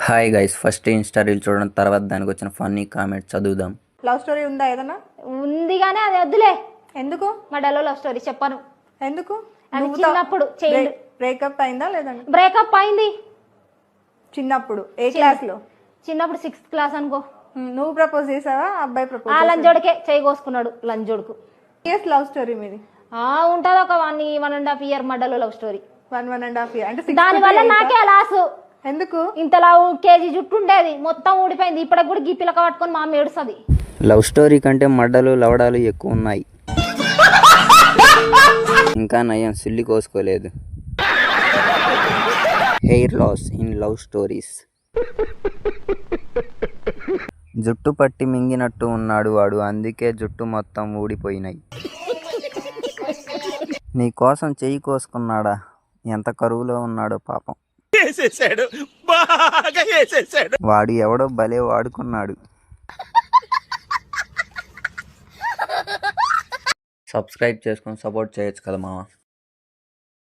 Hi guys, first Insta reel చూడడం, తర్వాత దానికి వచ్చిన ఫన్నీ కామెంట్ చదువుదాం. లవ్ స్టోరీ ఉందా ఏదన్నా? ఉంది కానీ అది వద్దులే. ఎందుకు? మా డల్లో లవ్ స్టోరీ చెప్పను. ఎందుకు? అది చిన్నప్పుడు బ్రేకప్ అయిందా లేదండి? బ్రేకప్ అయింది చిన్నప్పుడు. ఏ క్లాస్ లో? చిన్నప్పుడు 6th క్లాస్ అనుకో. నువ్వు ప్రపోజ్ చేసావా? అబ్బాయి ప్రపోజ్? ఆ లంజోడికే చేయి కోసుకున్నాడు. లంజోడుకు లవ్ స్టోరీ మీది ఉంటది. ఒక 1.5 year మా డల్లో లవ్ స్టోరీ. 1.5 year అంటే దాని వల్ల నాకే లాసు. ఎందుకు? ఇంతలా కేజీ జుట్టు ఉండేది, మొత్తం ఊడిపోయింది. ఇప్పటికి కూడా గీ పిల్లక పట్టుకొని మా అమ్మ ఏడుస్తుంది. లవ్ స్టోరీ కంటే మడ్డలు లవడాలు ఎక్కువ ఉన్నాయి. ఇంకా నయం సిల్లి కోసుకోలేదు. Hair loss in love stories. జుట్టు పట్టి మింగినట్టు ఉన్నాడు వాడు, అందుకే జుట్టు మొత్తం ఊడిపోయినాయి. నీ కోసం చెయ్యి కోసుకున్నాడా? ఎంత కరువులో ఉన్నాడో పాపం. వాడు ఎవడో భలే వాడుకున్నాడు. సబ్స్క్రైబ్ చేసుకొని సపోర్ట్ చేయొచ్చు కదా మామ.